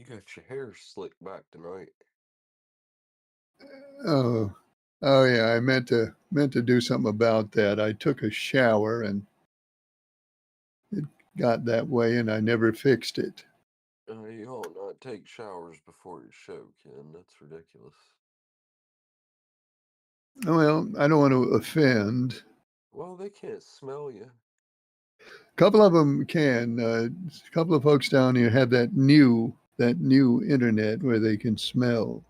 got your hair slicked back tonight. Oh, oh yeah. I meant to do something about that. I took a shower and it got that way, and I never fixed it. You ought not take showers before your show, Ken. That's ridiculous. Well, I don't want to offend. Well, they can't smell you. A couple of them can. A couple of folks down here have that new internet where they can smell.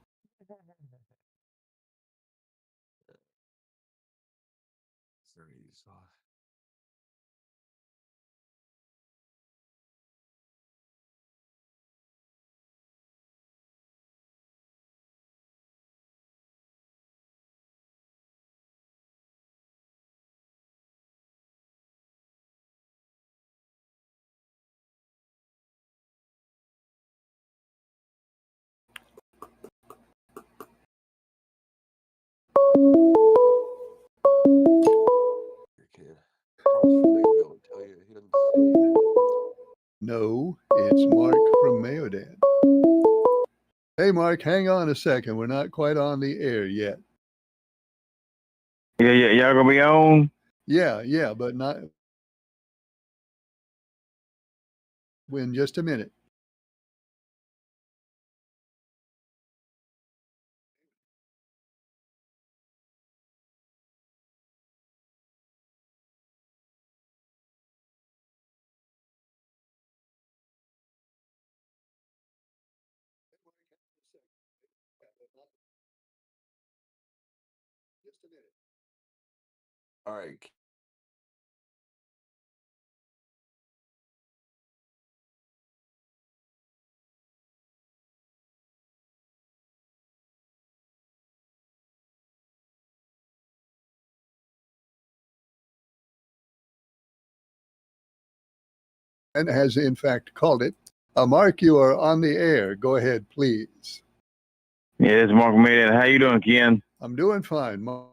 Ken. Carl's from Naville tell you he doesn't see you. No, it's Mark from Mayodan. Hey, Mark, hang on a second. We're not quite on the air yet. Yeah, y'all gonna be on? Yeah, but not in just a minute. All right. And has in fact called it. Mark, you are on the air. Go ahead, please. Yeah, it's Mark Mayodan. How you doing, Ken? I'm doing fine, Mark.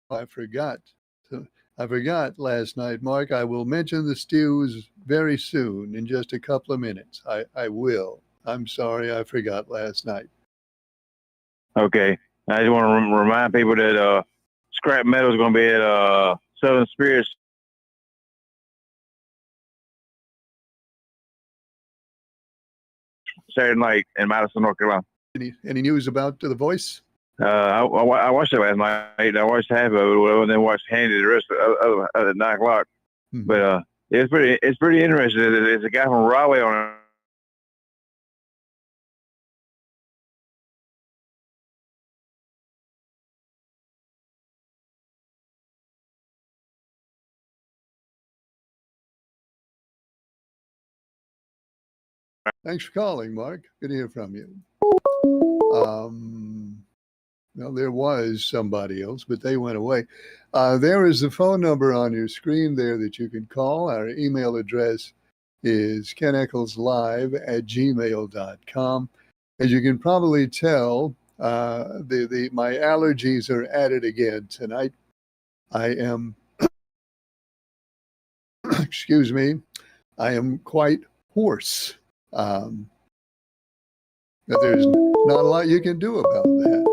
I forgot. I forgot last night, Mark. I will mention the stews very soon, in just a couple of minutes. I will. I'm sorry, I forgot last night. Okay. I just want to remind people that Scrap Metal is going to be at Southern Spirits Saturday night in Madison, North Carolina. Any news about The Voice? I watched it last night. I watched half of it, and then watched Handy the rest of at 9 o'clock. Mhm. But it's pretty interesting. There's a guy from Raleigh on it. Thanks for calling, Mark. Good to hear from you. Well, there was somebody else, but they went away. There is the phone number on your screen there that you can call. Our email address is keneckleslive@gmail.com. As you can probably tell, my allergies are at it again tonight. I am, excuse me, I am quite hoarse. But there's not a lot you can do about that.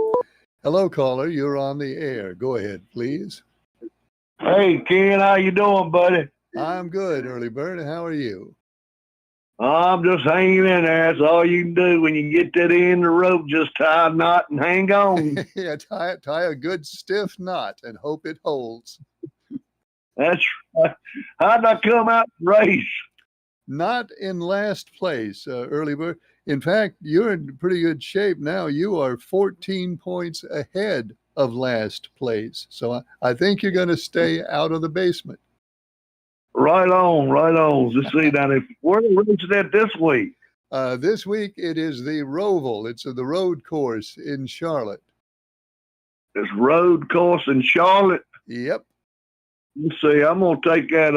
Hello, caller. You're on the air. Go ahead, please. Hey, Ken, how you doing, buddy? I'm good, Early Bird. How are you? I'm just hanging in there. That's all you can do when you get that end of the rope. Just tie a knot and hang on. Yeah, tie a good stiff knot and hope it holds. That's right. How'd I come out in the race? Not in last place, Early Bird. In fact, you're in pretty good shape now. You are 14 points ahead of last place. So I think you're going to stay out of the basement. Right on, right on. Let's see down there. Where the race is at this week? This week it is the Roval. It's the road course in Charlotte. This road course in Charlotte. Yep. Let's see. I'm gonna take that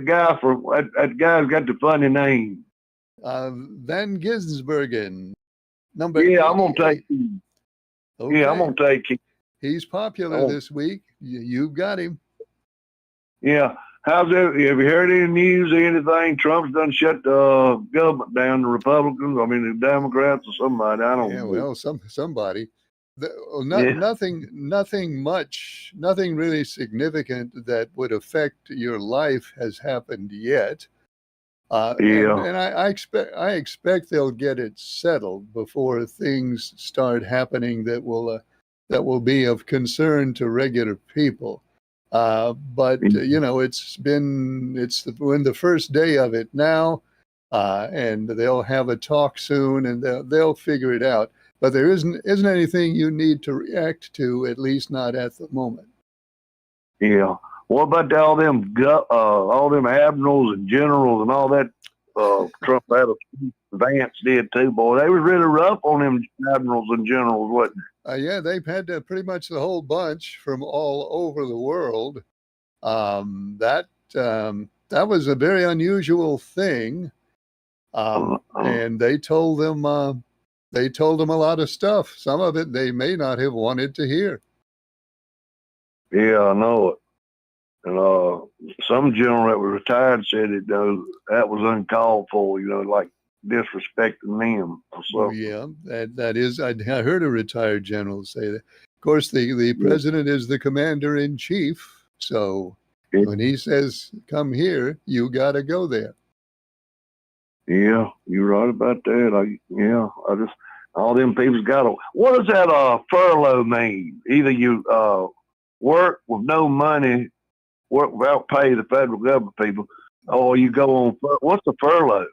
guy that guy's got the funny name. Van Gisbergen, number Yeah, I'm gonna 88. take him. Okay. Yeah, I'm gonna take him. He's popular Oh. this week. You've got him. Yeah. How's it? Have you heard any news or anything? Trump's done shut the government down, the Republicans, I mean the Democrats or somebody. I don't Yeah, know. well, somebody. Yeah. Nothing much, nothing really significant that would affect your life has happened yet. Yeah. And I expect they'll get it settled before things start happening that will be of concern to regular people. But you know, we're in the first day of it now, and they'll have a talk soon, and they'll figure it out. But there isn't anything you need to react to, at least not at the moment. Yeah. What about all them admirals and generals and all that? Trump had Vance did too, boy. They was really rough on them admirals and generals, wasn't they? Yeah, they've had pretty much the whole bunch from all over the world. That was a very unusual thing, and they told them a lot of stuff. Some of it they may not have wanted to hear. Yeah, I know it. And some general that was retired said that was uncalled for, like disrespecting them or something. Yeah, that is. I heard a retired general say that. Of course, the president is the commander in chief, so when he says come here, you got to go there. Yeah, you're right about that. All them people's got to. What does that furlough mean? Either you work with no money, work without pay, the federal government people, or you go on. What's the furlough?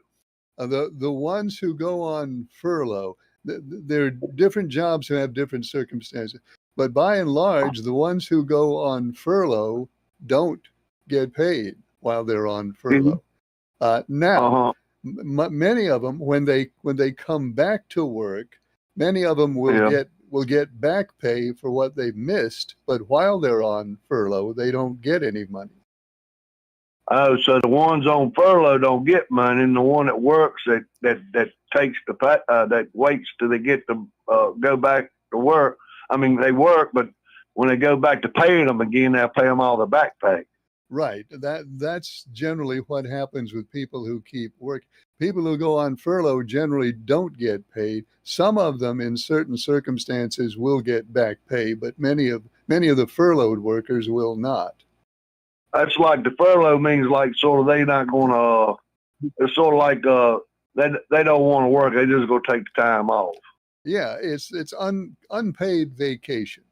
The ones who go on furlough, there are different jobs who have different circumstances, but by and large, the ones who go on furlough don't get paid while they're on furlough. Now, many of them, when they come back to work, many of them will get back pay for what they've missed, but while they're on furlough, they don't get any money. Oh, so the ones on furlough don't get money, and the one that works that takes that waits till they get to go back to work. I mean, they work, but when they go back to paying them again, they'll pay them all the back pay. Right. That's generally what happens with people who keep working. People who go on furlough generally don't get paid. Some of them, in certain circumstances, will get back pay, but many of the furloughed workers will not. That's like the furlough means like sort of they not going to. It's sort of like they don't want to work. They just go take the time off. Yeah, it's unpaid vacation.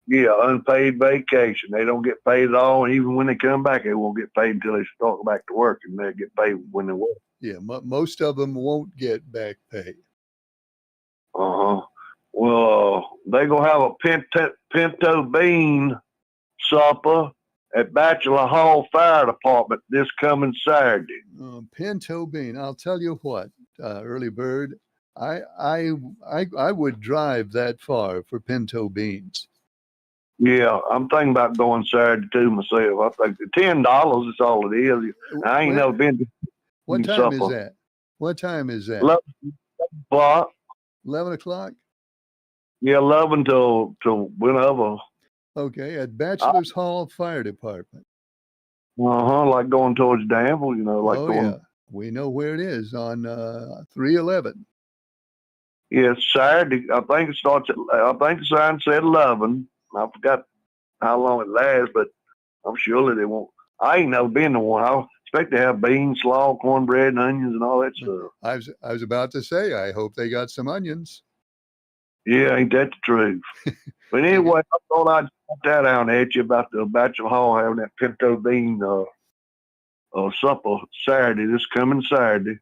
Yeah, unpaid vacation. They don't get paid at all, and even when they come back, they won't get paid until they start back to work, and they get paid when they work. Yeah, most of them won't get back pay. Well, they gonna have a pinto bean supper at Bachelor Hall Fire Department this coming Saturday. Pinto bean. I'll tell you what, Early Bird, I would drive that far for pinto beans. Yeah, I'm thinking about going Saturday too myself. I think $10 is all it is. I ain't never been to. What time is that? What time is that? 11 o'clock. 11 o'clock? Yeah, 11 till whenever. Okay, at Bachelor's Hall Fire Department. Like going towards Danville, like going. Yeah, we know where it is on 311. Yeah, Saturday. I think it starts I think the sign said 11. I forgot how long it lasts, but I'm sure that they won't. I ain't never been to one. I expect to have beans, slaw, cornbread, and onions, and all that stuff. I was about to say, I hope they got some onions. Yeah, ain't that the truth? But anyway, I thought I'd put that out at you about the Bachelor Hall having that pinto bean supper Saturday, this coming Saturday.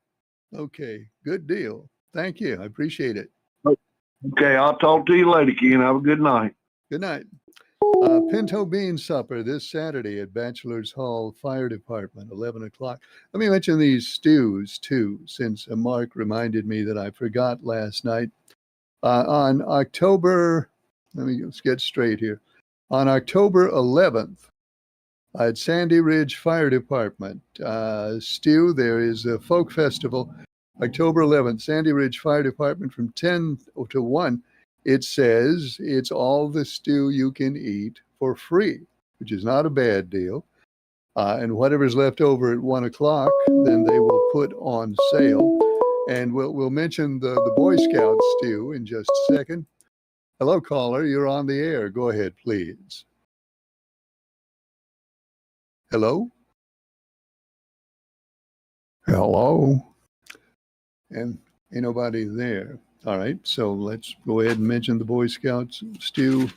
Okay, good deal. Thank you. I appreciate it. Okay, I'll talk to you later, Ken. Have a good night. Good night. Pinto bean supper this Saturday at Bachelor's Hall Fire Department, 11 o'clock. Let me mention these stews, too, since Mark reminded me that I forgot last night. On October, let's get straight here. On October 11th, at Sandy Ridge Fire Department, Stu, there is a folk festival October 11th, Sandy Ridge Fire Department from 10 to 1. It says it's all the stew you can eat for free, which is not a bad deal. And whatever's left over at 1 o'clock, then they will put on sale. And we'll mention the Boy Scout stew in just a second. Hello, caller. You're on the air. Go ahead, please. Hello? Hello? And ain't nobody there. All right, so let's go ahead and mention the Boy Scouts stew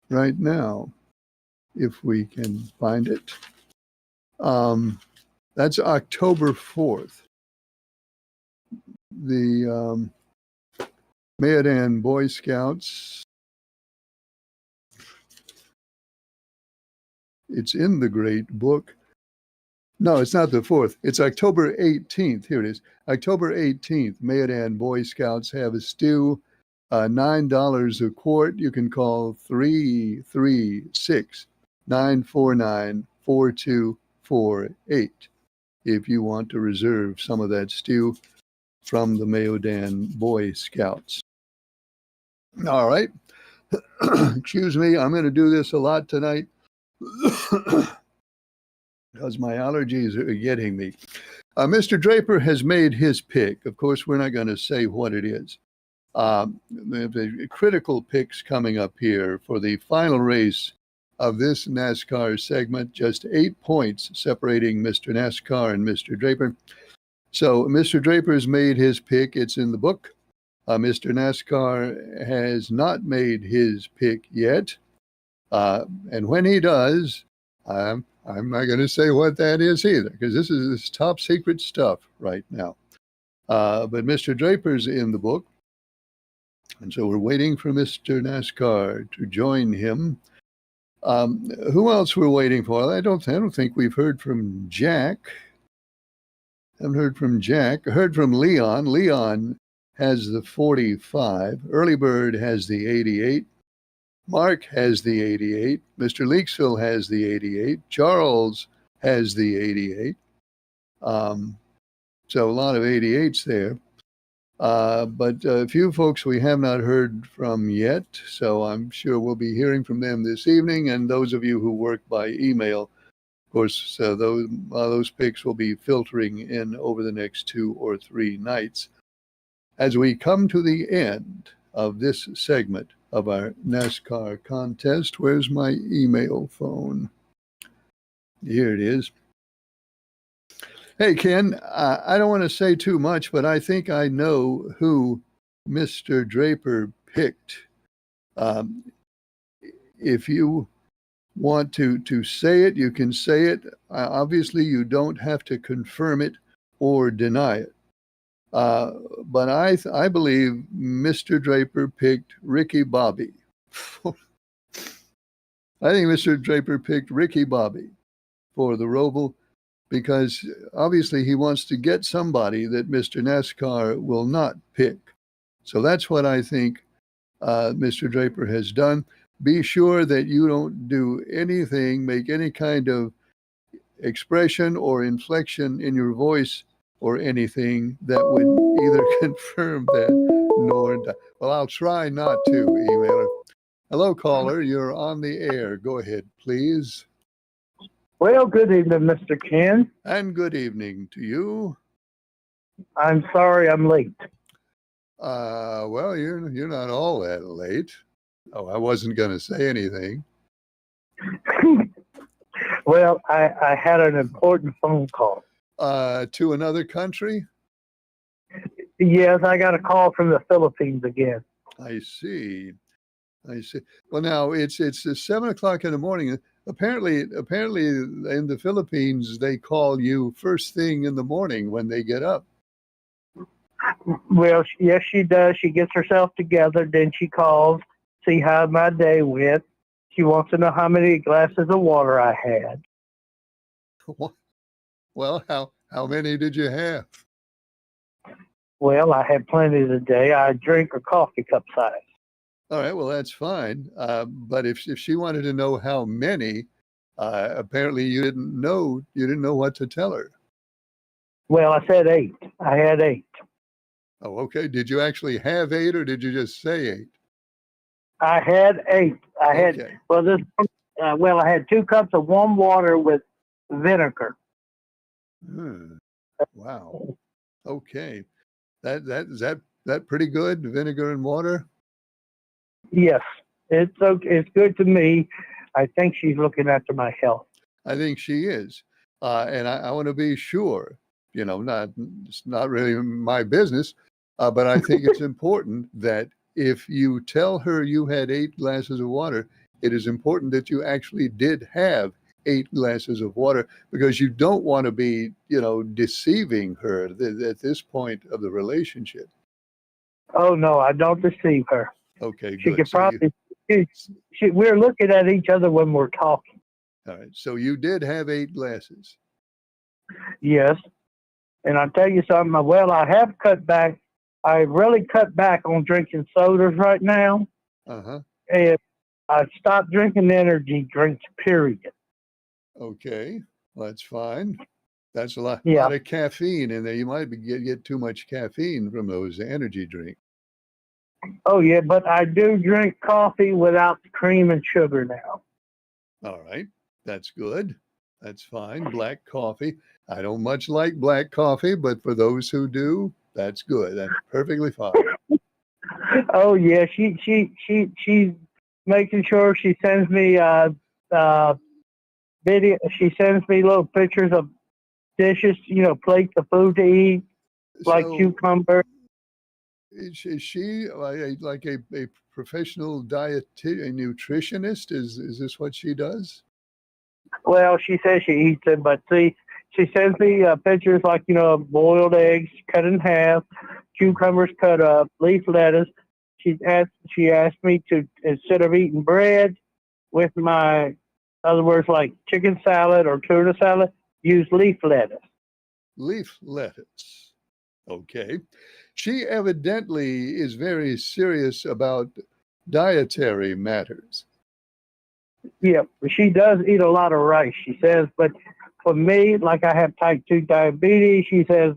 right now, if we can find it. That's October 4th. The Mayodan Boy Scouts, it's in the Great Book. No, it's not the 4th. It's October 18th. Here it is. October 18th, Mayodan Boy Scouts have a stew, $9 a quart. You can call 336-949-4248 if you want to reserve some of that stew from the Mayodan Boy Scouts. All right. Excuse me. I'm going to do this a lot tonight. Because my allergies are getting me. Mr. Draper has made his pick. Of course, we're not going to say what it is. The critical picks coming up here for the final race of this NASCAR segment. Just 8 points separating Mr. NASCAR and Mr. Draper. So Mr. Draper's made his pick. It's in the book. Mr. NASCAR has not made his pick yet. And when he does, I'm not going to say what that is either, because this is top secret stuff right now. But Mr. Draper's in the book. And so we're waiting for Mr. NASCAR to join him. Who else we're waiting for? I don't think we've heard from Jack. Haven't heard from Jack. Heard from Leon. Leon has the 45. Early Bird has the 88. Mark has the 88. Mr. Leaksville has the 88. Charles has the 88. So a lot of 88s there. But a few folks we have not heard from yet, so I'm sure we'll be hearing from them this evening. And those of you who work by email, of course, those picks will be filtering in over the next 2 or 3 nights. As we come to the end of this segment of our NASCAR contest, where's my email phone? Here it is. Hey, Ken, I don't want to say too much, but I think I know who Mr. Draper picked. If you want to say it, you can say it. Obviously, you don't have to confirm it or deny it. But I believe Mr. Draper picked Ricky Bobby. I think Mr. Draper picked Ricky Bobby for the Roval because obviously he wants to get somebody that Mr. NASCAR will not pick. So that's what I think Mr. Draper has done. Be sure that you don't do anything, make any kind of expression or inflection in your voice or anything that would either confirm that nor deny. Well, I'll try not to, emailer. Hello, caller. You're on the air. Go ahead, please. Well, good evening, Mr. Ken. And good evening to you. I'm sorry I'm late. Well, you're not all that late. Oh, I wasn't going to say anything. Well, I had an important phone call. To another country? Yes, I got a call from the Philippines again. I see. Well, now it's 7 o'clock in the morning. Apparently, in the Philippines, they call you first thing in the morning when they get up. Well, yes, she does. She gets herself together, then she calls, see how my day went. She wants to know how many glasses of water I had. Well, how many did you have? Well, I had plenty today. I drink a coffee cup size. All right, well, that's fine. But if she wanted to know how many, apparently you didn't know what to tell her. Well, I said 8. I had 8. Oh, okay. Did you actually have 8 or did you just say 8? I had 8. I had Okay. I had 2 cups of warm water with vinegar. Hmm. Wow. Okay. Is that pretty good? Vinegar and water? Yes, it's okay. It's good to me. I think she's looking after my health. I think she is. And I want to be sure, it's not really my business, but I think it's important that if you tell her you had 8 glasses of water, it is important that you actually did have 8 glasses of water because you don't want to be, deceiving her at this point of the relationship. Oh no, I don't deceive her. Okay, She good. could So you, probably. We're looking at each other when we're talking. all right. So you did have 8 glasses. Yes, and I'll tell you something. Well, I have cut back. I really cut back on drinking sodas right now, Uh-huh. and I stopped drinking energy drinks. Period. Okay. Well, that's fine. That's a lot Yeah. of caffeine in there. You might get too much caffeine from those energy drinks. Oh yeah, but I do drink coffee without the cream and sugar now. All right. That's good. That's fine. Black coffee. I don't much like black coffee, but for those who do, that's good. That's perfectly fine. Oh yeah, she's making sure she sends me video. She sends me little pictures of dishes, plates of food to eat, like So cucumber. is she like a professional nutritionist? Is this what she does? Well, she says she eats it, but see, she sends me pictures like boiled eggs cut in half, cucumbers cut up, leaf lettuce. She asked me to, instead of eating bread with my, in other words, like chicken salad or tuna salad, use leaf lettuce. Leaf lettuce. Okay. She evidently is very serious about dietary matters. Yeah, she does eat a lot of rice, she says, but for me, like I have type 2 diabetes, she says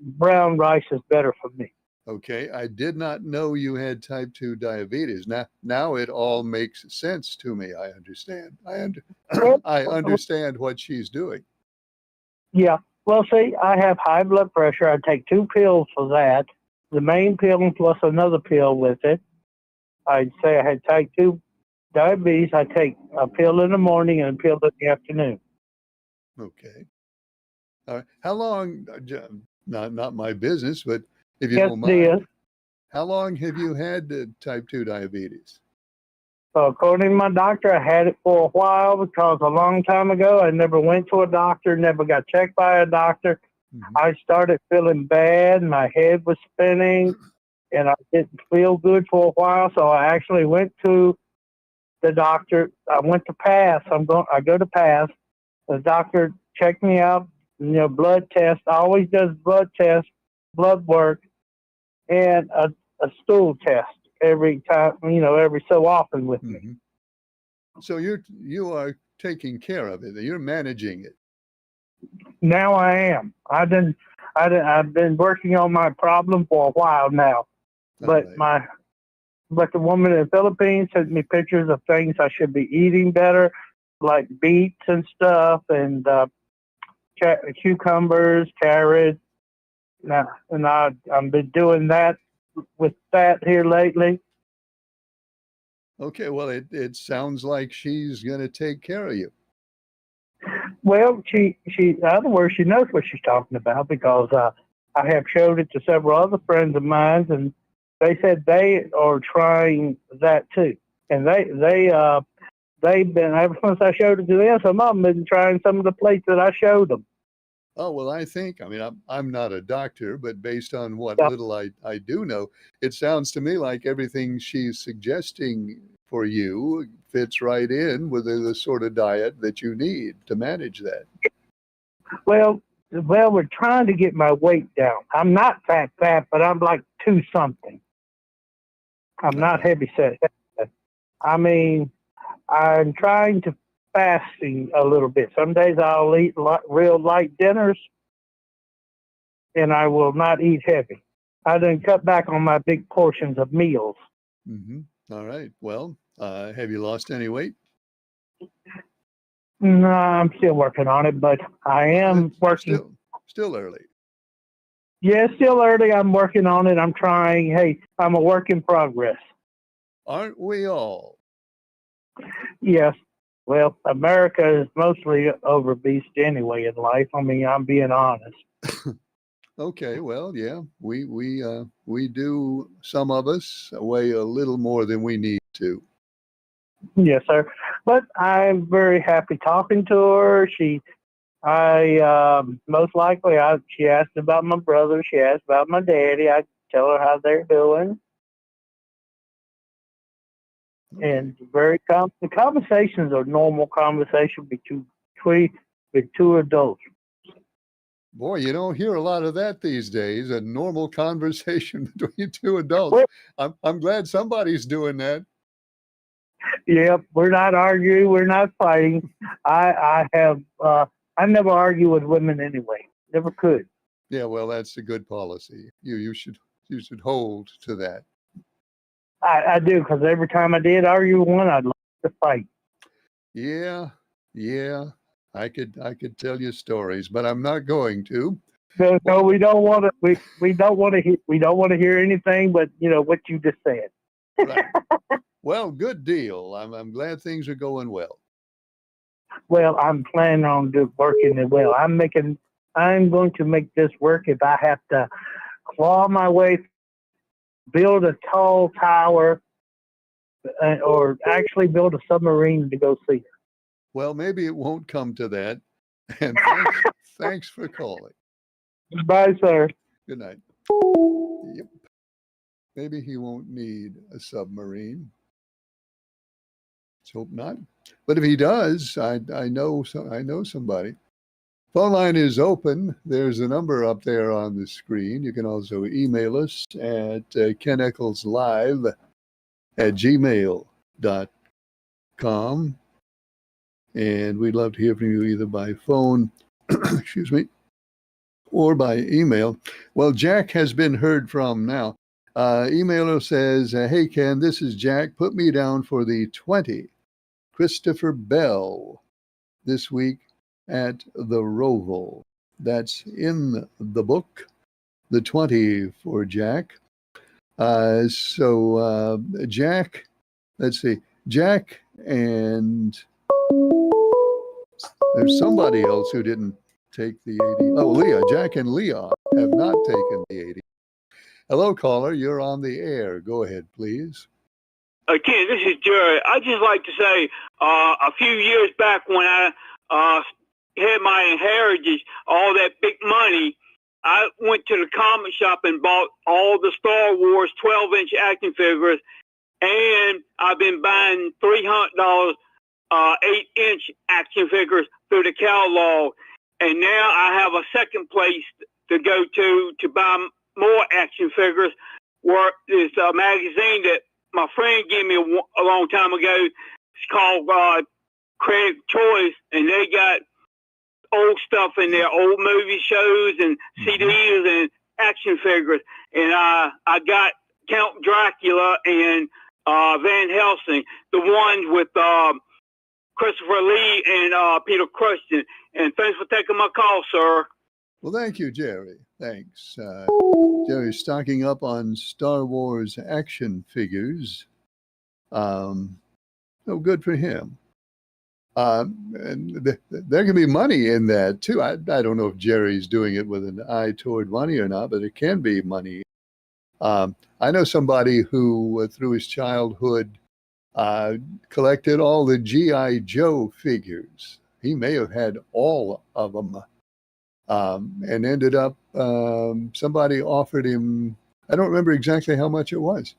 brown rice is better for me. Okay. I did not know you had type 2 diabetes. Now it all makes sense to me. I understand. I understand what she's doing. Yeah. Well, see, I have high blood pressure. I take 2 pills for that. The main pill plus another pill with it. I'd say I had type 2 diabetes. I take a pill in the morning and a pill in the afternoon. Okay. All right. How long, not my business, but if you Yes, don't dear. mind, how long have you had type 2 diabetes? So according to my doctor, I had it for a while because a long time ago I never went to a doctor, never got checked by a doctor. Mm-hmm. I started feeling bad. My head was spinning, and I didn't feel good for a while. So I actually went to the doctor. I went to PASS. I go to PASS. The doctor checked me out. Blood test. Always does blood test, blood work, and a stool test every time. Every so often with me. Mm-hmm. So you are taking care of it. You're managing it. Now I am. I've been working on my problem for a while now, but Right. but the woman in the Philippines sent me pictures of things I should be eating better, like beets and stuff, and cucumbers, carrots. And I've been doing that with that here lately. Okay. Well, it sounds like she's going to take care of you. Well, in other words, she knows what she's talking about because I have showed it to several other friends of mine, and they said they are trying that too. And they've been, ever since I showed it to them, some of them been trying some of the plates that I showed them. Oh, well, I'm not a doctor, but based on what Yeah. little I do know, it sounds to me like everything she's suggesting for you fits right in with the sort of diet that you need to manage that. Well, we're trying to get my weight down. I'm not fat, but I'm like 2 something. I'm not heavy set. I mean, I'm trying to fasting a little bit. Some days I'll eat real light dinners, and I will not eat heavy. I done cut back on my big portions of meals. Mm-hmm. All right. Well, have you lost any weight? No, I'm still working on it, but I am working. Still early. Yeah, still early. I'm working on it. I'm trying. Hey, I'm a work in progress. Aren't we all? Yes. Well, America is mostly obese anyway in life. I mean, I'm being honest. Okay, well, yeah, we do. Some of us weigh a little more than we need to. Yes, sir. But I'm very happy talking to her. Most likely, she asked about my brother. She asked about my daddy. I tell her how they're doing. Okay. And the conversations are normal conversation between two adults. Boy, you don't hear a lot of that these days. A normal conversation between two adults. Well, I'm glad somebody's doing that. Yep, we're not arguing. We're not fighting. I never argue with women anyway. Never could. Yeah, well, that's a good policy. You should hold to that. I do, because every time I did argue with one, I'd like to fight. Yeah. I could tell you stories, but I'm not going to. No, we don't want to. We don't want to hear anything but what you just said. Right. Well, good deal. I'm glad things are going well. Well, I'm planning on working it well. I'm going to make this work if I have to claw my way, build a tall tower, or actually build a submarine to go see her. Well, maybe it won't come to that. And thanks for calling. Bye, sir. Good night. Yep. Maybe he won't need a submarine. Let's hope not. But if he does, I know somebody. Phone line is open. There's a number up there on the screen. You can also email us at keneccleslive@gmail.com. And we'd love to hear from you either by phone, excuse me, or by email. Well, Jack has been heard from now. Emailer says, hey, Ken, this is Jack. Put me down for the 20 Christopher Bell this week at the Roval. That's in the book, the 20 for Jack. Jack, let's see, Jack and there's somebody else who didn't take the 80. Oh, Leah. Jack and Leah have not taken the 80. Hello, caller. You're on the air. Go ahead, please. Ken, this is Jerry. I'd just like to say a few years back when I had my inheritance, all that big money, I went to the comic shop and bought all the Star Wars 12-inch action figures, and I've been buying $300 8-inch action figures through the catalog. And now I have a second place to go to buy more action figures, where there's a magazine that my friend gave me a long time ago. It's called Creative Choice, and they got old stuff in there, old movie shows and CDs and action figures. And I got Count Dracula and Van Helsing, the ones with Christopher Lee and Peter Cushing. And thanks for taking my call, sir. Well, thank you, Jerry. Thanks. Jerry's stocking up on Star Wars action figures. Good for him. And there can be money in that, too. I don't know if Jerry's doing it with an eye toward money or not, but it can be money. I know somebody who, through his childhood, collected all the G.I. Joe figures. He may have had all of them. And ended up, somebody offered him, I don't remember exactly how much it was.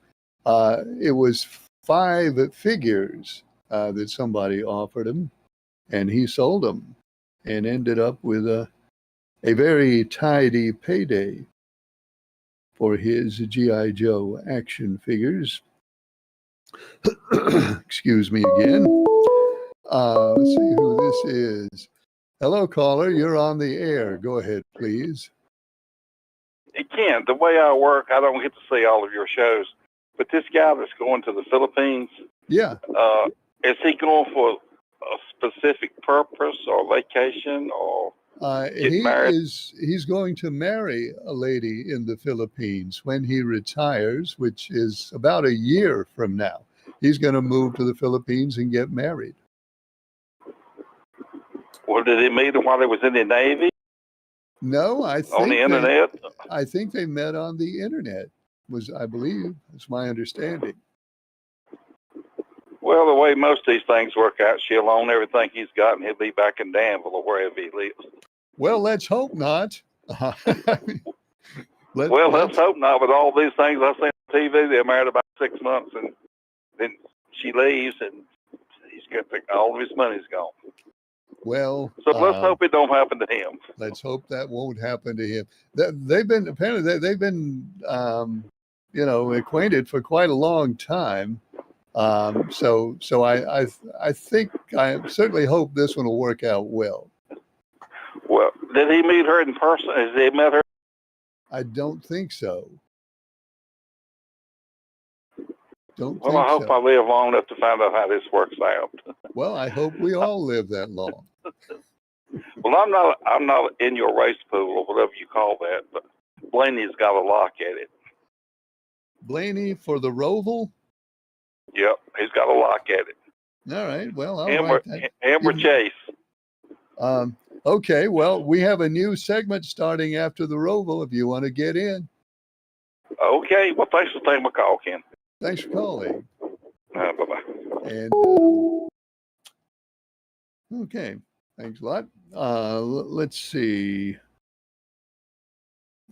It was 5 figures that somebody offered him, and he sold them and ended up with a very tidy payday for his G.I. Joe action figures. Excuse me again. Let's see who this is. Hello, caller. You're on the air. Go ahead, please. Ken, the way I work, I don't get to see all of your shows. But this guy that's going to the Philippines, Yeah. is he going for a specific purpose or vacation or get married? He's going to marry a lady in the Philippines when he retires, which is about a year from now. He's going to move to the Philippines and get married. Well, did he meet him while he was in the Navy? No, I think On the internet? I think they met on the internet. I believe, is my understanding. Well, the way most of these things work out, she'll own everything he's got, and he'll be back in Danville or wherever he lives. Well, let's hope not. Let's hope not. With all these things I see on TV, they're married about 6 months, and then she leaves, and he's got all of his money's gone. Well, so let's hope it don't happen to him. Let's hope that won't happen to him. They've been acquainted for quite a long time. So I think I certainly hope this one will work out well. Well, did he meet her in person? Has he met her? I don't think so. Well, I hope I live long enough to find out how this works out. Well, I hope we all live that long. Well, I'm not in your race pool or whatever you call that, but Blaney's got a lock at it. Blaney for the Roval? Yep, he's got a lock at it. All right. Well, Amber Chase. Okay. Well, we have a new segment starting after the Roval if you want to get in. Okay. Well, thanks for taking my call, Ken. Thanks for calling. Bye-bye. And okay. Thanks a lot. Let's see.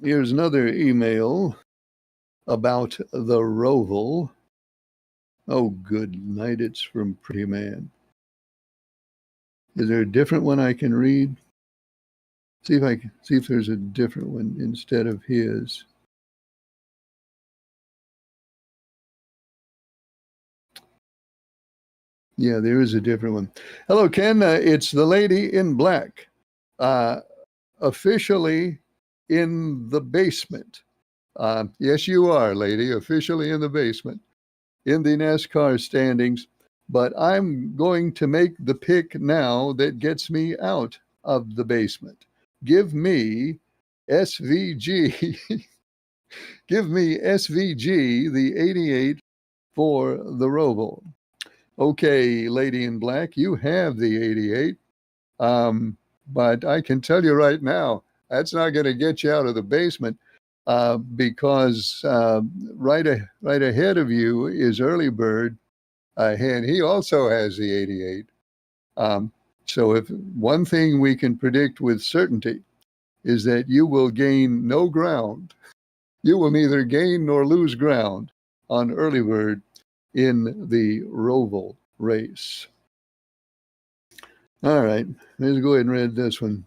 Here's another email about the Roval. Oh, good night. It's from Pretty Man. Is there a different one I can read? See if there's a different one instead of his. Yeah, there is a different one. Hello, Ken. It's the lady in black. Officially in the basement. Yes, you are, lady, officially in the basement in the NASCAR standings. But I'm going to make the pick now that gets me out of the basement. Give me SVG. Give me SVG, the 88 for the Roval. Okay, lady in black, you have the 88. But I can tell you right now, that's not going to get you out of the basement because right ahead of you is Early Bird, and he also has the 88. So if one thing we can predict with certainty is that you will gain no ground. You will neither gain nor lose ground on Early Bird in the Roval race. All right, let's go ahead and read this one.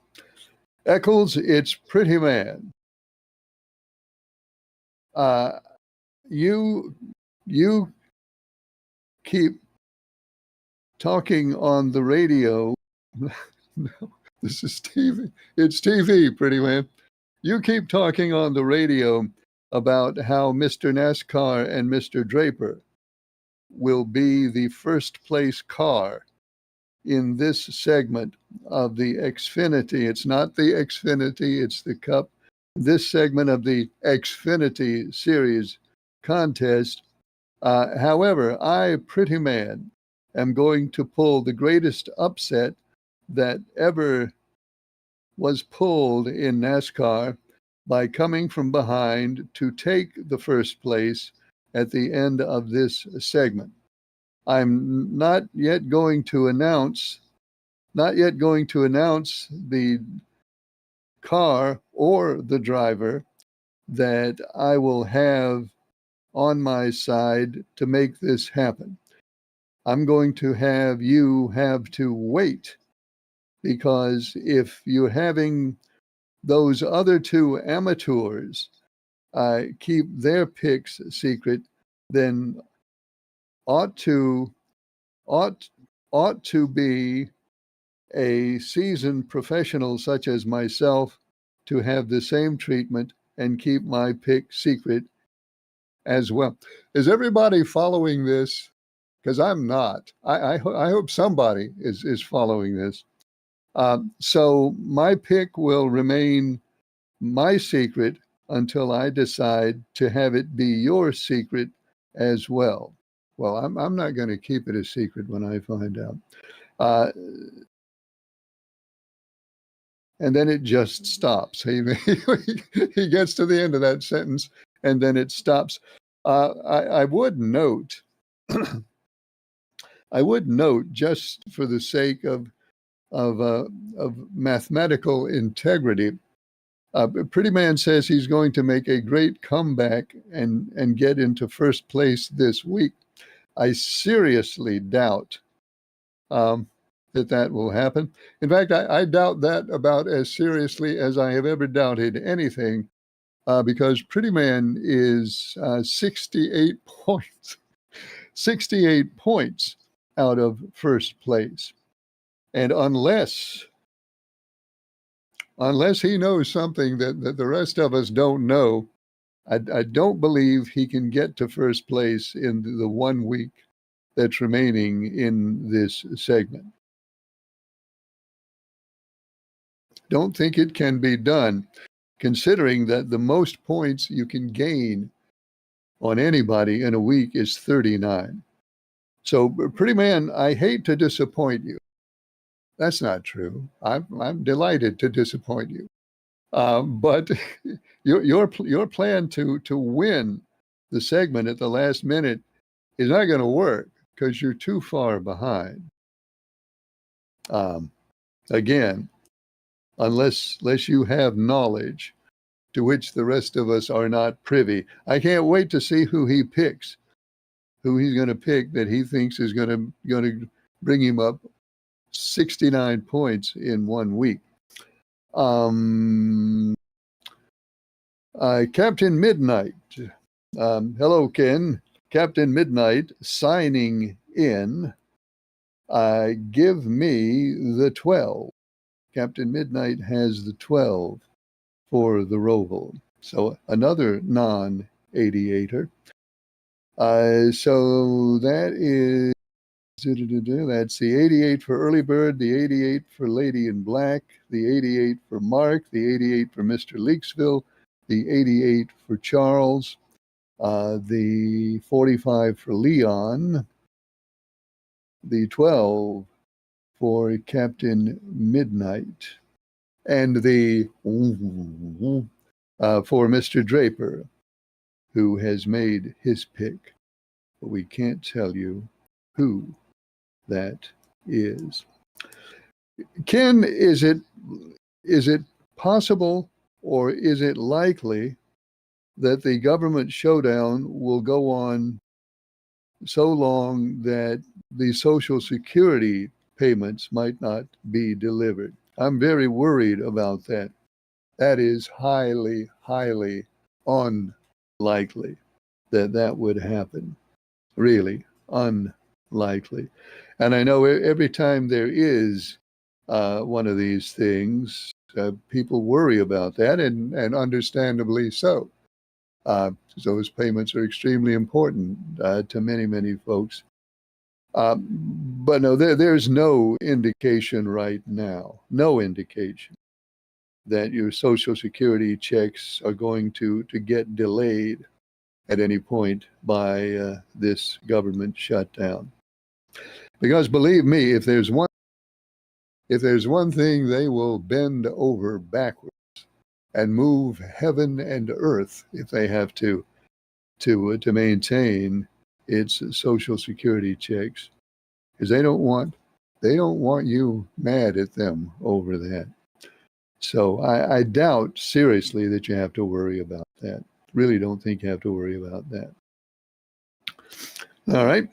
Eccles, it's Pretty Man. You keep talking on the radio. No, this is TV. It's TV, Pretty Man. You keep talking on the radio about how Mr. NASCAR and Mr. Draper will be the first place car in this segment of the Xfinity. It's not the Xfinity, it's the Cup. This segment of the Xfinity Series contest. However, I, Pretty Man, am going to pull the greatest upset that ever was pulled in NASCAR by coming from behind to take the first place at the end of this segment. I'm not yet going to announce the car or the driver that I will have on my side to make this happen. I'm going to have you have to wait, because if you're having those other two amateurs keep their picks secret, then ought to be a seasoned professional such as myself to have the same treatment and keep my pick secret as well. Is everybody following this? Because I'm not. I hope somebody is following this. So my pick will remain my secret until I decide to have it be your secret as well. Well, I'm not going to keep it a secret when I find out. And then it just stops. He gets to the end of that sentence, and then it stops. I would note, just for the sake of mathematical integrity, Pretty Man says he's going to make a great comeback and get into first place this week. I seriously doubt that will happen. In fact, I doubt that about as seriously as I have ever doubted anything, because Pretty Man is 68 points, 68 points out of first place. And unless he knows something that the rest of us don't know, I don't believe he can get to first place in the 1 week that's remaining in this segment. Don't think it can be done, considering that the most points you can gain on anybody in a week is 39. So, Pretty Man, I hate to disappoint you. That's not true. I'm delighted to disappoint you. But your plan to win the segment at the last minute is not going to work because you're too far behind. Again, unless you have knowledge to which the rest of us are not privy. I can't wait to see who he picks, who he's going to pick that he thinks is going to bring him up 69 points in 1 week. Captain Midnight. Hello, Ken. Captain Midnight signing in. Give me the 12. Captain Midnight has the 12 for the Roval. So another non-aviator. So that is, that's the 88 for Early Bird, the 88 for Lady in Black, the 88 for Mark, the 88 for Mr. Leaksville, the 88 for Charles, the 45 for Leon, the 12 for Captain Midnight, and the for Mr. Draper, who has made his pick, but we can't tell you who that is. Ken, is it possible or is it likely that the government showdown will go on so long that the Social Security payments might not be delivered? I'm very worried about that. That is highly, highly unlikely that would happen. Really unlikely. And I know every time there is one of these things, people worry about that, and understandably so. Those payments are extremely important to many, many folks. But no, there's no indication right now, no indication that your Social Security checks are going to get delayed at any point by this government shutdown. Because believe me, if there's one thing they will bend over backwards and move heaven and earth if they have to maintain its Social Security checks, because they don't want you mad at them over that. So I doubt seriously that you have to worry about that. Really don't think you have to worry about that. All right,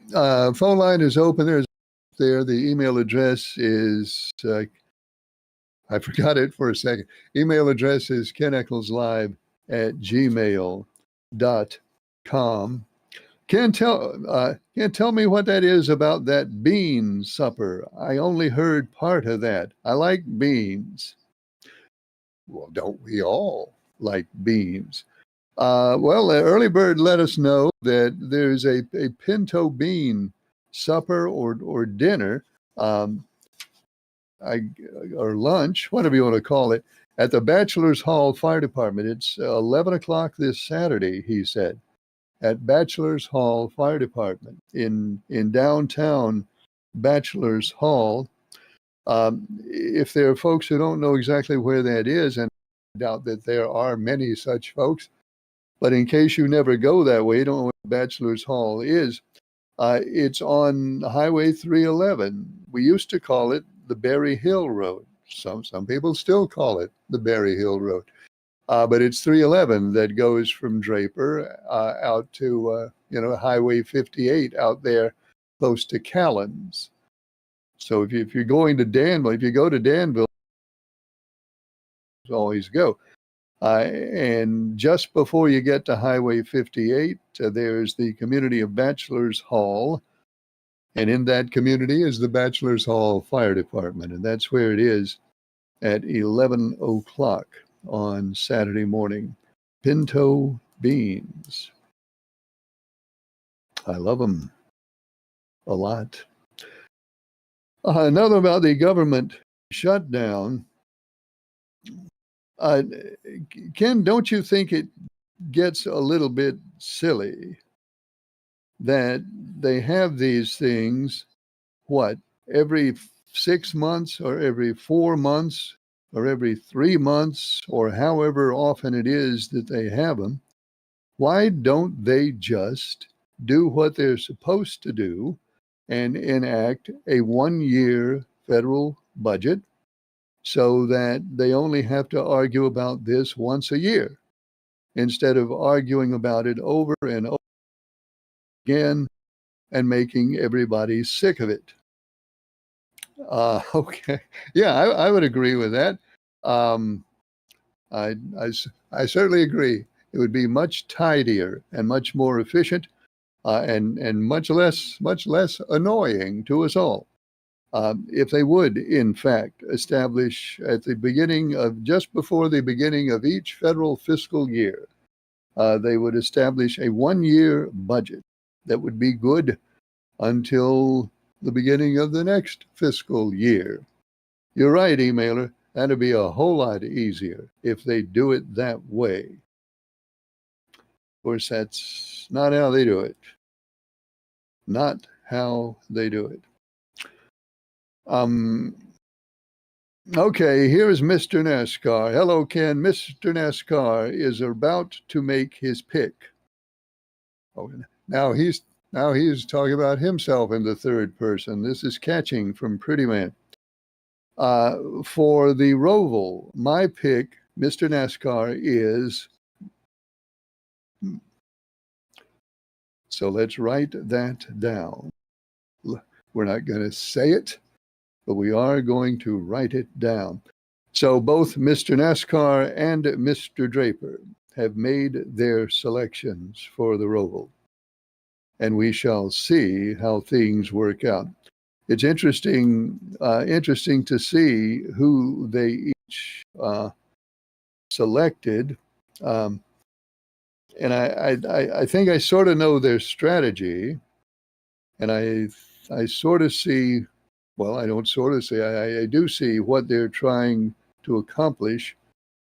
phone line is open. There's there. The email address is I forgot it for a second. Email address is keneccleslive@gmail.com. Ken, tell me what that is about that bean supper. I only heard part of that. I like beans. Well, don't we all like beans. Well, Early Bird let us know that there's a pinto bean supper or dinner, or lunch, whatever you want to call it, at the Bachelor's Hall Fire Department. It's 11 o'clock this Saturday, he said, at Bachelor's Hall Fire Department in downtown Bachelor's Hall. If there are folks who don't know exactly where that is, and I doubt that there are many such folks, but in case you never go that way, you don't know what Bachelor's Hall is, it's on Highway 311. We used to call it the Berry Hill Road. Some people still call it the Berry Hill Road. But it's 311 that goes from Draper out to, Highway 58 out there close to Callens. So if you're going to Danville, if you go to Danville, always go. And just before you get to Highway 58, there's the community of Bachelor's Hall. And in that community is the Bachelor's Hall Fire Department. And that's where it is at 11 o'clock on Saturday morning. Pinto beans. I love them a lot. Another about the government shutdown. Ken, don't you think it gets a little bit silly that they have these things, every 6 months or every 4 months or every 3 months or however often it is that they have them? Why don't they just do what they're supposed to do and enact a 1-year federal budget so that they only have to argue about this once a year instead of arguing about it over and over again and making everybody sick of it? Okay. Yeah, I would agree with that. I certainly agree. It would be much tidier and much more efficient and much less annoying to us all. If they would, in fact, establish at the beginning of, just before the beginning of each federal fiscal year, they would establish a 1-year budget that would be good until the beginning of the next fiscal year. You're right, emailer. That'd be a whole lot easier if they do it that way. Of course, that's not how they do it. Not how they do it. Okay, here's Mr. NASCAR. Hello, Ken. Mr. NASCAR is about to make his pick. Oh, now he's talking about himself in the third person. This is catching from Pretty Man. For the Roval, my pick, Mr. NASCAR, is... So let's write that down. We're not going to say it, but we are going to write it down. So both Mr. NASCAR and Mr. Draper have made their selections for the Roval, and we shall see how things work out. It's interesting to see who they each selected, and I think I sort of know their strategy, and I sort of see. Well, I don't sort of see. I do see what they're trying to accomplish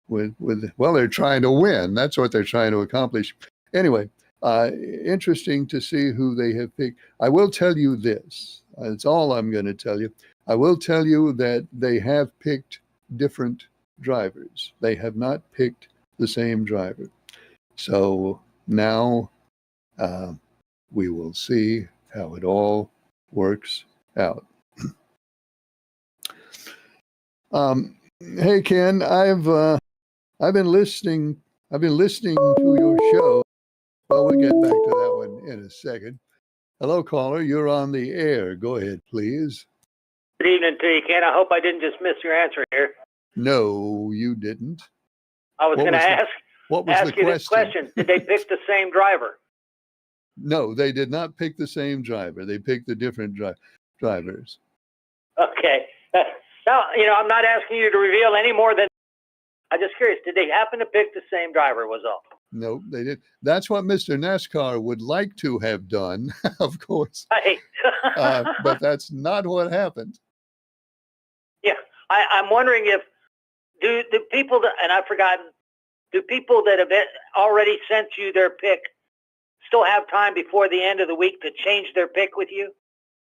with. Well, they're trying to win. That's what they're trying to accomplish. Anyway, interesting to see who they have picked. I will tell you this. That's all I'm going to tell you. I will tell you that they have picked different drivers. They have not picked the same driver. So now we will see how it all works out. Hey Ken, I've been listening to your show. Well, we'll get back to that one in a second. Hello, caller. You're on the air. Go ahead, please. Good evening to you, Ken. I hope I didn't just miss your answer here. No, you didn't. I was going to ask you this question. Did they pick the same driver? No, they did not pick the same driver. They picked the different drivers. Okay. Now, I'm not asking you to reveal any more than I'm just curious. Did they happen to pick the same driver? Was all. No, they did. That's what Mr. NASCAR would like to have done, of course. Right. But that's not what happened. Yeah, I'm wondering if do people that, and I've forgotten, do people that have already sent you their pick still have time before the end of the week to change their pick with you?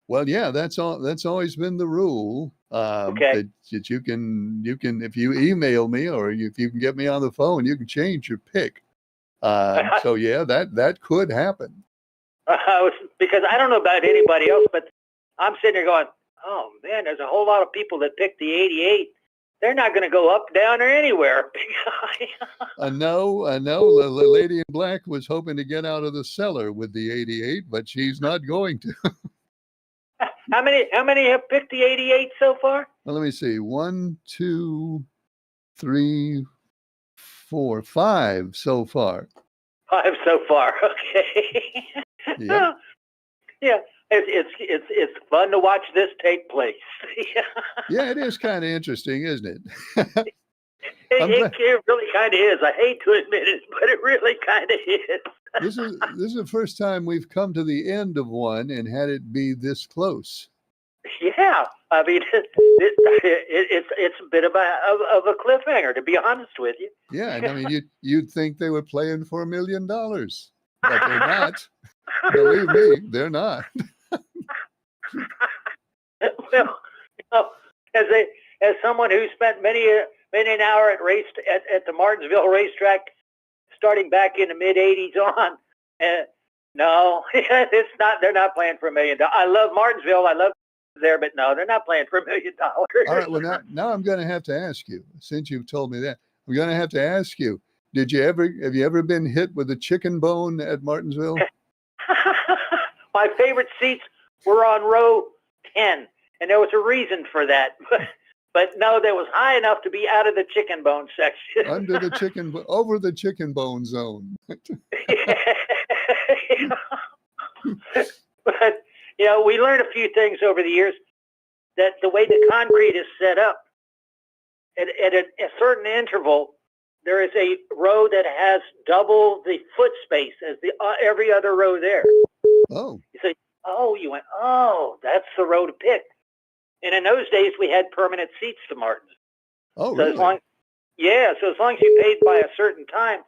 Well, yeah, that's all. That's always been the rule. Okay. That you can if you email me or if you can get me on the phone, you can change your pick. So yeah, that could happen. Because I don't know about anybody else, but I'm sitting there going, oh man, there's a whole lot of people that picked the 88. They're not going to go up, down, or anywhere. No, the lady in black was hoping to get out of the cellar with the 88, but she's not going to. How many have picked the 88 so far? Well, let me see. 1, 2, 3, 4, 5 so far. 5 so far. Okay. Yep. Yeah. It's fun to watch this take place. Yeah, it is kind of interesting, isn't it? It really kind of is. I hate to admit it, but it really kind of is. This is the first time we've come to the end of one and had it be this close. Yeah, I mean, it's a bit of a cliffhanger, to be honest with you. Yeah, and I mean, you'd think they were playing for $1 million, but they're not. Believe me, they're not. Well, as someone who spent many an hour at the Martinsville racetrack, starting back in the mid '80s on, no, it's not. They're not playing for $1 million. I love Martinsville. I love there, but no, they're not playing for $1 million. All right. Well, now I'm going to have to ask you, since you've told me that, I'm going to have to ask you: have you ever been hit with a chicken bone at Martinsville? My favorite seats were on row 10, and there was a reason for that. But no, that was high enough to be out of the chicken bone section. Over the chicken bone zone. But, we learned a few things over the years, that the way the concrete is set up, at a certain interval, there is a row that has double the foot space as every other row there. Oh. You say, you went, that's the row to pick. And in those days, we had permanent seats to Martins. Oh, so really? as long as you paid by a certain time,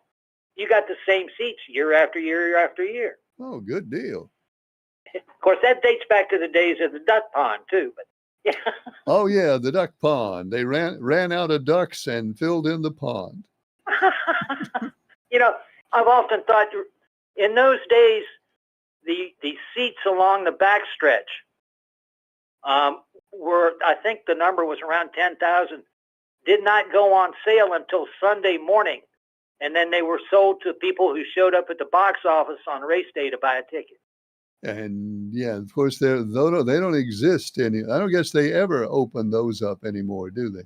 you got the same seats year after year, year after year. Oh, good deal. Of course, that dates back to the days of the duck pond, too. But yeah. Oh, yeah, the duck pond. They ran out of ducks and filled in the pond. I've often thought in those days, the seats along the backstretch I think the number was around 10,000, did not go on sale until Sunday morning. And then they were sold to people who showed up at the box office on race day to buy a ticket. And yeah, of course, they don't exist I don't guess they ever open those up anymore, do they?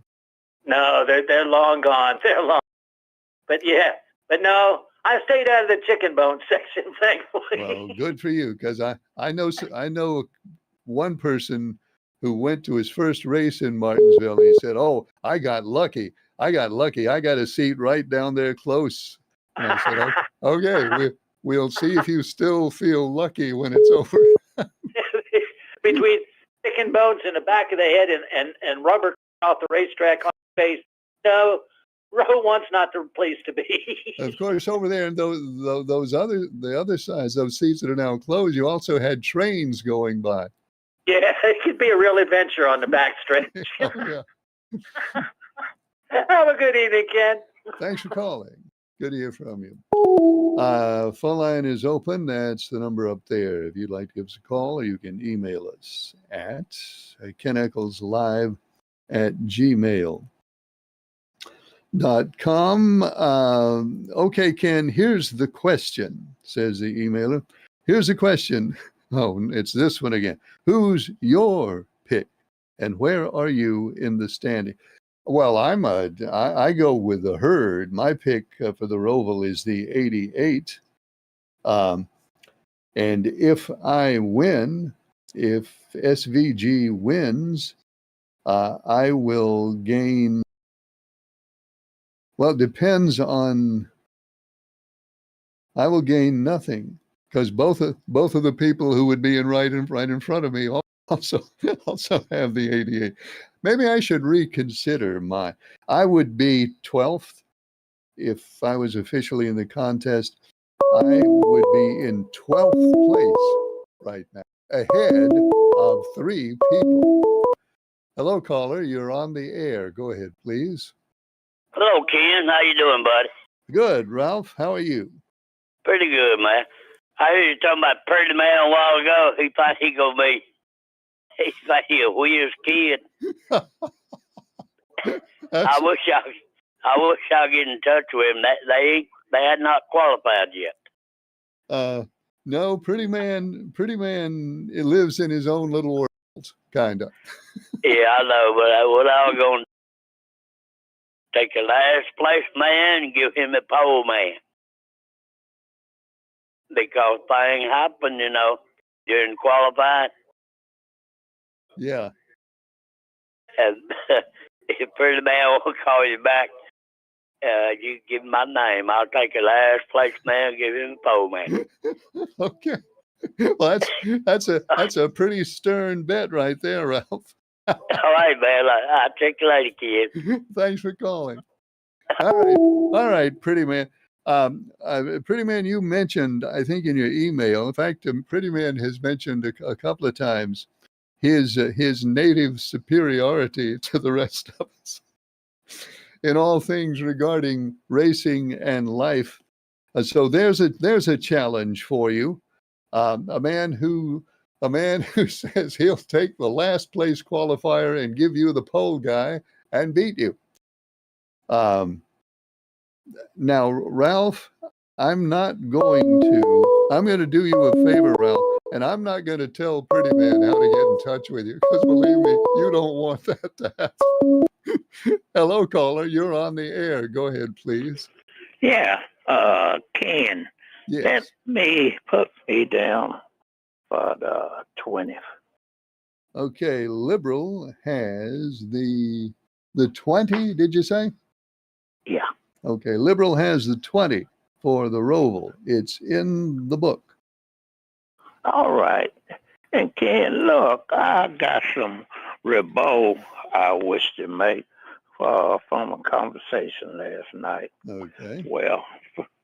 No, they're long gone. They're long. But no, I stayed out of the chicken bone section, thankfully. Well, good for you, because I know one person who went to his first race in Martinsville. And he said, "Oh, I got lucky. I got a seat right down there close." And I said, "Okay, we'll see if you still feel lucky when it's over." Between chicken bones in the back of the head and rubber off the racetrack on the face, no, row one's not the place to be. Of course, over there in the other sides, those seats that are now closed, you also had trains going by. Yeah, it could be a real adventure on the backstretch. Oh, yeah. Have a good evening, Ken. Thanks for calling. Good to hear from you. Phone line is open. That's the number up there. If you'd like to give us a call, or you can email us at keneccleslive@gmail.com. Okay, Ken, here's the question, says the emailer. Here's the question. Oh, it's this one again. Who's your pick, and where are you in the standing? Well, I go with the herd. My pick for the Roval is the 88. And if I win, if SVG wins, I will gain Well, it depends on. I will gain nothing because both of the people who would be right in front of me also have the 88. Maybe I should reconsider my. I would be 12th if I was officially in the contest. I would be in 12th place right now, ahead of 3 people. Hello, caller. You're on the air. Go ahead, please. Hello, Ken. How you doing, buddy? Good, Ralph. How are you? Pretty good, man. I heard you talking about Pretty Man a while ago. He thought he's like he a weird kid. I wish y'all get in touch with him. They had not qualified yet. No, Pretty Man. It lives in his own little world, kind of. Yeah, I know, but what I was going to take a last place man and give him a pole man. Because things happen, during qualifying. Yeah. And if Pretty Man will call you back, you give him my name. I'll take a last place man and give him a pole man. Okay. Well, that's a pretty stern bet right there, Ralph. All right, man. I'll check you later, kid. Thanks for calling. All right, Pretty Man. Pretty Man, you mentioned, I think in your email, in fact, Pretty Man has mentioned a couple of times his native superiority to the rest of us in all things regarding racing and life. So there's a challenge for you. A man who says he'll take the last place qualifier and give you the pole guy and beat you. Now, Ralph, I'm going to do you a favor, Ralph, and I'm not going to tell Pretty Man how to get in touch with you, because believe me, you don't want that to happen. Hello, caller. You're on the air. Go ahead, please. Yeah, Ken. Yes. Put me down for the 20th. Okay, Liberal has the 20, did you say? Yeah. Okay, Liberal has the 20 for the Roval. It's in the book. All right. And Ken, look, I got some rebuttal I wish to make from a conversation last night. Okay. Well,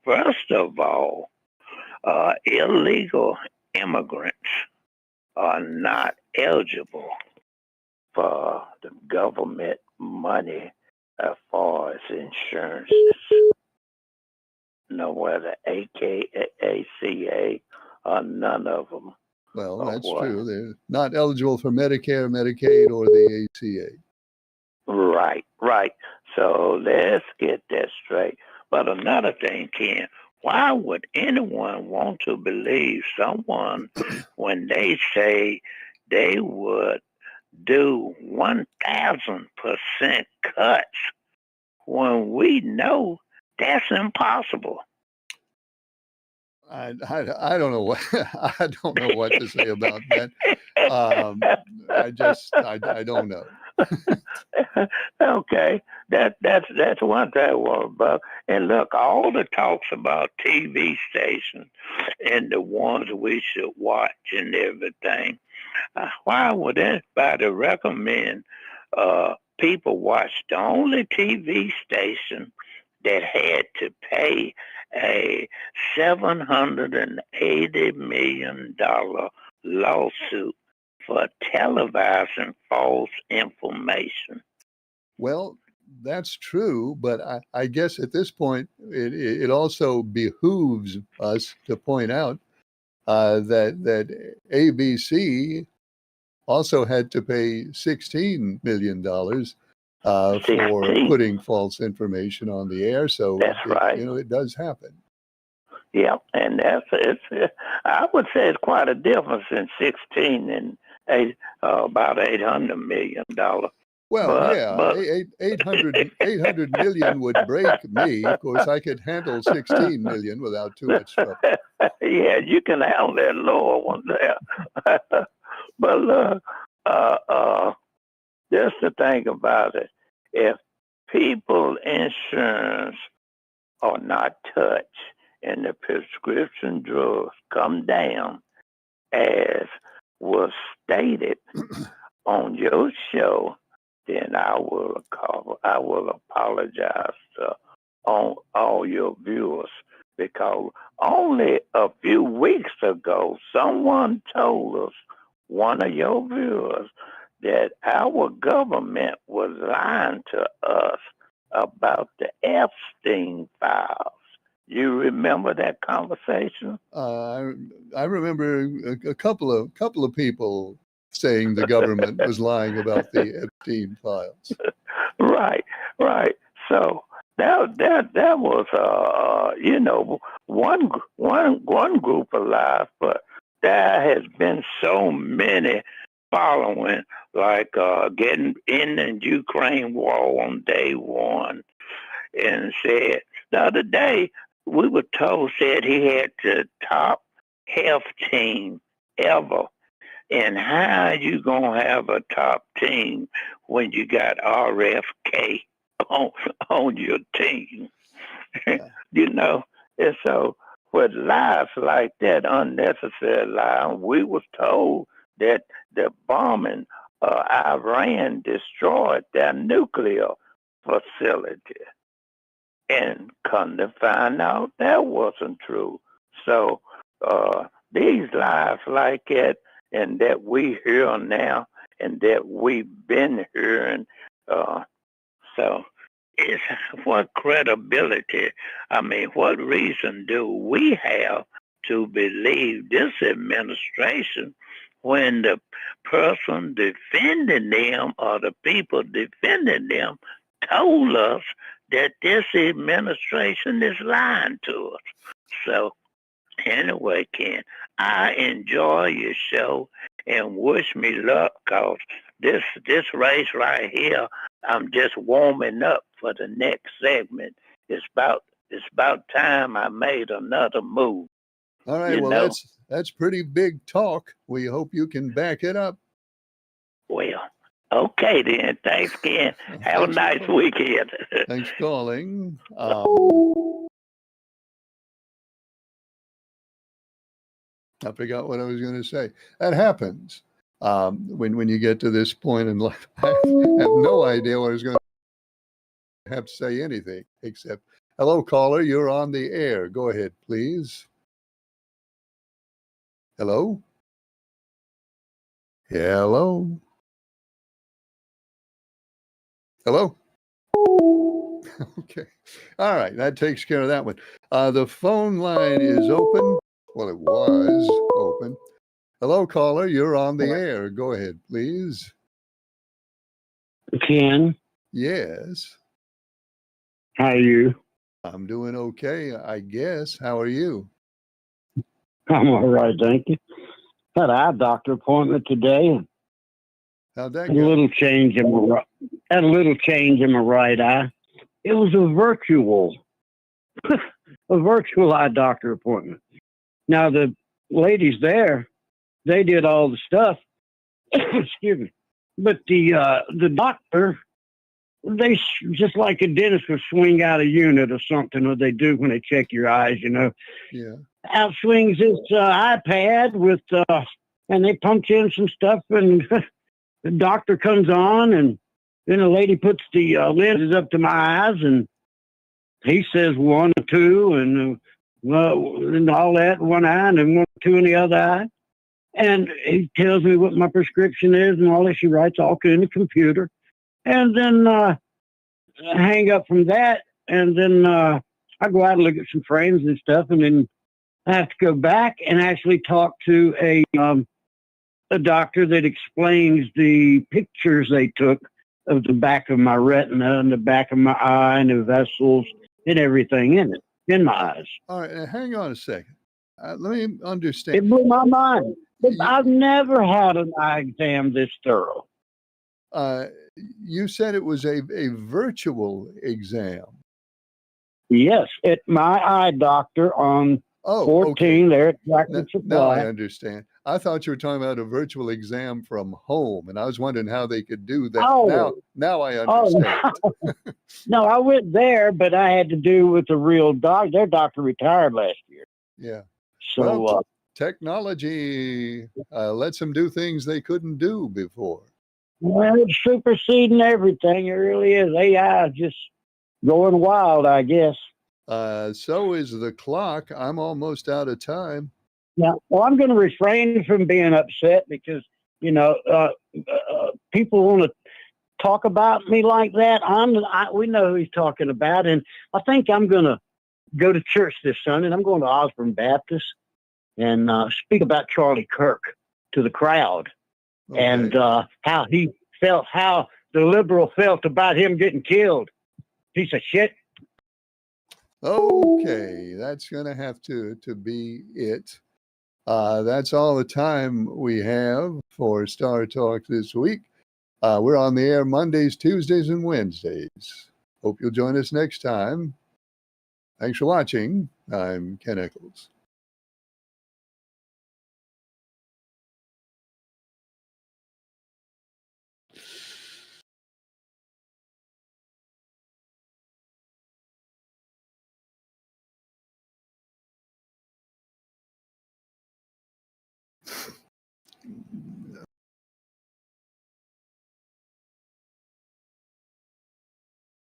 first of all, illegal immigrants are not eligible for the government money as far as insurances. No, whether ACA or none of them. Well, that's true. They're not eligible for Medicare, Medicaid, or the ACA. Right. So let's get that straight. But another thing, Ken, why would anyone want to believe someone when they say they would do 1,000% cuts when we know that's impossible? I don't know what I don't know what to say about that. I don't know. Okay, that's one thing I worry about. And look, all the talks about TV stations and the ones we should watch and everything. Why would anybody recommend people watch the only TV station that had to pay a $780 million lawsuit for televising false information? Well, that's true, but I guess at this point it also behooves us to point out that ABC also had to pay $16 million for putting false information on the air. So that's right. It does happen. Yeah, and I would say it's quite a difference in 16 and about $800 million. Well, 800 million would break me. Of course, I could handle 16 million without too much trouble. Yeah, you can handle that lower one there. But look, just to think about it, if people insurance are not touched and the prescription drugs come down as was stated on your show, then I will apologize to all your viewers, because only a few weeks ago someone told us, one of your viewers, that our government was lying to us about the Epstein files. You remember that conversation? I remember a couple of people saying the government was lying about the Epstein files. Right. So that was one group of lies, but there has been so many following, like getting in the Ukraine war on day one, and said the other day we were told said he had the top health team ever. And how you gonna have a top team when you got RFK on your team? You know, and so with lies like that, unnecessary lie, we was told that the bombing Iran destroyed their nuclear facility, and come to find out that wasn't true. So these lies like that, and that we hear now, and that we've been hearing. So it's what credibility, what reason do we have to believe this administration when the person defending them or the people defending them told us that this administration is lying to us? So anyway, Ken, I enjoy your show and wish me luck, because this race right here, I'm just warming up for the next segment. It's about time I made another move. All right, well, that's pretty big talk. We hope you can back it up. Well, okay then. Thanks, Ken. Have a nice weekend. Thanks for calling. I forgot what I was going to say. That happens when you get to this point in life. I have no idea what I was going to have to say anything except, hello, caller, you're on the air. Go ahead, please. Hello? Hello? Hello? Okay. All right. That takes care of that one. The phone line is open. Well, it was open. Hello, caller. You're on the air. Go ahead, please. Ken? Yes. How are you? I'm doing okay, I guess. How are you? I'm all right, thank you. Had an eye doctor appointment today. How'd that Had go? a little change in my right eye. It was a virtual eye doctor appointment. Now the ladies there, they did all the stuff. Excuse me. But the doctor, they just like a dentist would swing out a unit or something, or they do when they check your eyes, you know. Yeah. Out swings this iPad with, and they punch in some stuff, and the doctor comes on, and then the lady puts the lenses up to my eyes, and he says 1 or 2, and all that in one eye, and then 1 or 2 in the other eye. And he tells me what my prescription is and all that. She writes all in the computer. And then I hang up from that, and then I go out and look at some friends and stuff, and then I have to go back and actually talk to a doctor that explains the pictures they took of the back of my retina and the back of my eye and the vessels and everything in it, in my eyes. All right. Now, hang on a second. Let me understand. It blew my mind. I've never had an eye exam this thorough. You said it was a virtual exam. Yes, at my eye doctor on 14 okay. there at Tractor Now I Supply. understand. I thought you were talking about a virtual exam from home, and I was wondering how they could do that. Oh. Now I Oh, understand. no. No, I went there, but I had to do with the real doc. Their doctor retired last year. Yeah. So, Well, technology lets them do things they couldn't do before. well, it's superseding everything. It really is. AI is just going wild, I guess. So is the clock. I'm almost out of time. Yeah. Well, I'm going to refrain from being upset because, you know, people want to talk about me like that. We know who he's talking about. And I think I'm going to go to church this Sunday. I'm going to Osborne Baptist and speak about Charlie Kirk to the crowd. Okay. And how he felt, how the liberal felt about him getting killed. Piece of shit. Okay, that's going to have to be it. That's all the time we have for Star Talk this week. We're on the air Mondays, Tuesdays, and Wednesdays. Hope you'll join us next time. Thanks for watching. I'm Ken Eccles.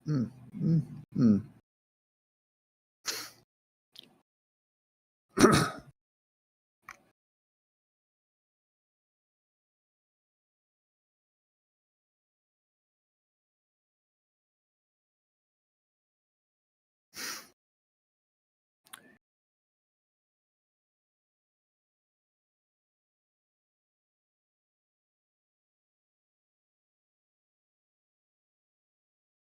Mm, mm, mm.